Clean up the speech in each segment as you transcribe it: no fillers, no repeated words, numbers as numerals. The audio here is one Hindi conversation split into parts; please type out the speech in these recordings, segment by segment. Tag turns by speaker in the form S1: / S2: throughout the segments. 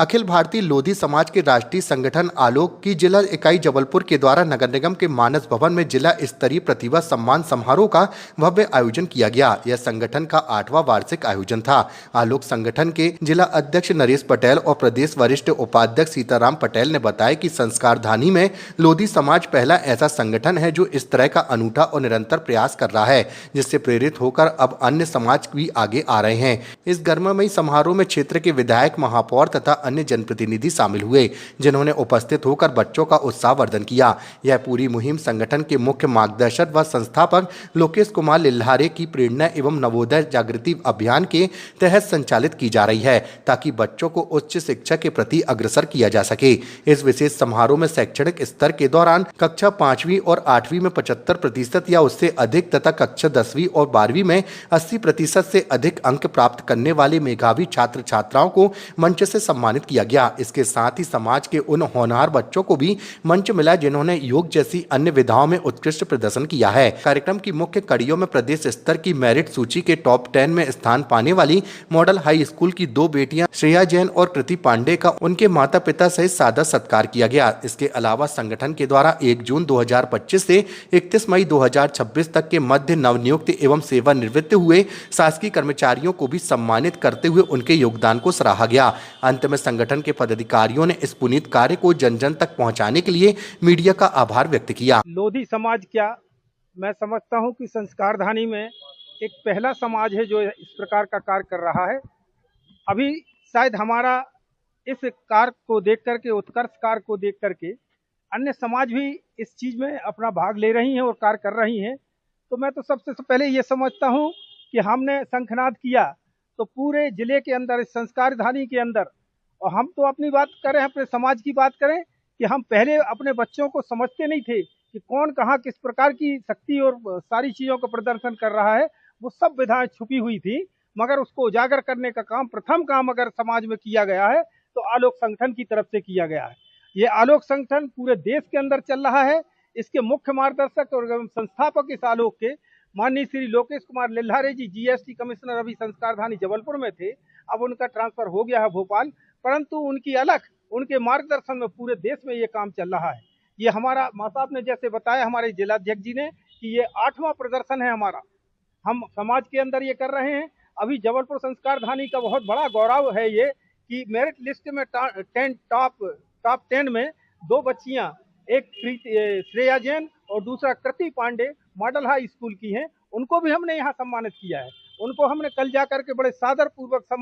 S1: अखिल भारतीय लोधी समाज के राष्ट्रीय संगठन आलोक की जिला इकाई जबलपुर के द्वारा नगर निगम के मानस भवन में जिला स्तरीय प्रतिभा सम्मान समारोह का भव्य आयोजन किया गया। यह संगठन का 8वां वार्षिक आयोजन था। आलोक संगठन के जिला अध्यक्ष नरेश पटेल और प्रदेश वरिष्ठ उपाध्यक्ष सीताराम पटेल ने बताया कि संस्कारधानी में लोधी समाज पहला ऐसा संगठन है जो इस तरह का अनूठा और निरंतर प्रयास कर रहा है, जिससे प्रेरित होकर अब अन्य समाज भी आगे आ रहे हैं। इस गर्ममयी समारोह में क्षेत्र के विधायक, महापौर तथा अन्य जनप्रतिनिधि शामिल हुए, जिन्होंने उपस्थित होकर बच्चों का उत्साहवर्धन किया। यह पूरी मुहिम संगठन के मुख्य मार्गदर्शक व संस्थापक लोकेश कुमार लिल्हारे की प्रेरणा एवं नवोदय जागृति अभियान के तहत संचालित की जा रही है, ताकि बच्चों को उच्च शिक्षा के प्रति अग्रसर किया जा सके। इस विशेष समारोह में शैक्षणिक स्तर के दौरान कक्षा 5वीं और 8वीं में 75% या उससे अधिक तथा कक्षा 10वीं और 12वीं में 80% से अधिक अंक प्राप्त करने वाले मेधावी छात्र छात्राओं को मंच से सम्मानित किया गया। इसके साथ ही समाज के उन होनहार बच्चों को भी मंच मिला जिन्होंने योग जैसी अन्य विधाओं में उत्कृष्ट प्रदर्शन किया है। कार्यक्रम की मुख्य कड़ियों में प्रदेश स्तर की मेरिट सूची के टॉप 10 में स्थान पाने वाली मॉडल हाई स्कूल की 2 बेटियां श्रेया जैन और कृति पांडे का उनके माता पिता सहित सादर सत्कार किया गया। इसके अलावा संगठन के द्वारा 1 जून 2025 से 31 मई 2026 तक के मध्य नवनियुक्त एवं सेवानिवृत्त हुए शासकीय कर्मचारियों को भी सम्मानित करते हुए उनके योगदान को सराहा गया। अंत में संगठन के पदाधिकारियों ने इस पुनीत कार्य को जन जन तक पहुंचाने के लिए मीडिया का आभार व्यक्त किया।
S2: लोधी समाज क्या, मैं समझता हूं कि संस्कारधानी में एक पहला समाज है जो इस प्रकार का कार्य कर रहा है। अभी शायद हमारा इस कार्य को देख करके, उत्कर्ष कार्य को देख करके अन्य समाज भी इस चीज में अपना भाग ले रही हैं और कार्य कर रही हैं। तो मैं तो सबसे पहले ये समझता हूं कि हमने शंखनाद किया तो पूरे जिले के अंदर, इस संस्कारधानी के अंदर, और हम तो अपनी बात करें, अपने समाज की बात करें कि हम पहले अपने बच्चों को समझते नहीं थे कि कौन कहाँ किस प्रकार की शक्ति और सारी चीज़ों का प्रदर्शन कर रहा है। वो सब विधाएं छुपी हुई थी, मगर उसको उजागर करने का काम, प्रथम काम अगर समाज में किया गया है तो आलोक संगठन की तरफ से किया गया है। ये आलोक संगठन पूरे देश के अंदर चल रहा है। इसके मुख्य मार्गदर्शक और संस्थापक इस आलोक के माननीय श्री लोकेश कुमार लिल्हारे जी जीएसटी कमिश्नर अभी संस्कारधानी जबलपुर में थे, अब उनका ट्रांसफर हो गया है भोपाल, परंतु उनकी अलग, उनके मार्गदर्शन में पूरे देश में ये काम चल रहा है। ये हमारा माँ साहब ने जैसे बताया, हमारे जिलाध्यक्ष जी ने, कि ये 8वां प्रदर्शन है हमारा, हम समाज के अंदर ये कर रहे हैं। अभी जबलपुर संस्कारधानी का बहुत बड़ा गौरव है ये कि मेरिट लिस्ट में टॉप 10 में 2 बच्चियां, एक श्रेया जैन और दूसरा कृति पांडे मॉडल हाई स्कूल की हैं, उनको भी हमने यहाँ सम्मानित किया है। उनको हमने कल जाकर के बड़े सादर पूर्वक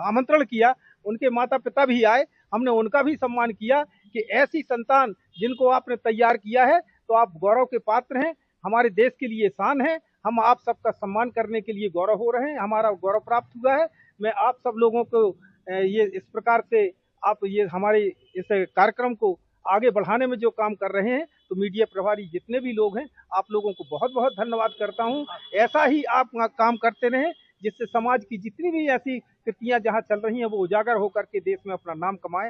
S2: आमंत्रण किया, उनके माता पिता भी आए, हमने उनका भी सम्मान किया कि ऐसी संतान जिनको आपने तैयार किया है तो आप गौरव के पात्र हैं, हमारे देश के लिए शान है। हम आप सबका सम्मान करने के लिए गौरव हो रहे हैं, हमारा गौरव प्राप्त हुआ है। मैं आप सब लोगों को ये इस प्रकार से आप ये हमारे इस कार्यक्रम को आगे बढ़ाने में जो काम कर रहे हैं, तो मीडिया प्रभारी जितने भी लोग हैं, आप लोगों को बहुत बहुत धन्यवाद करता हूं। ऐसा ही आप काम करते रहें, जिससे समाज की जितनी भी ऐसी कृतियां जहां चल रही हैं वो उजागर होकर के देश में अपना नाम कमाएं।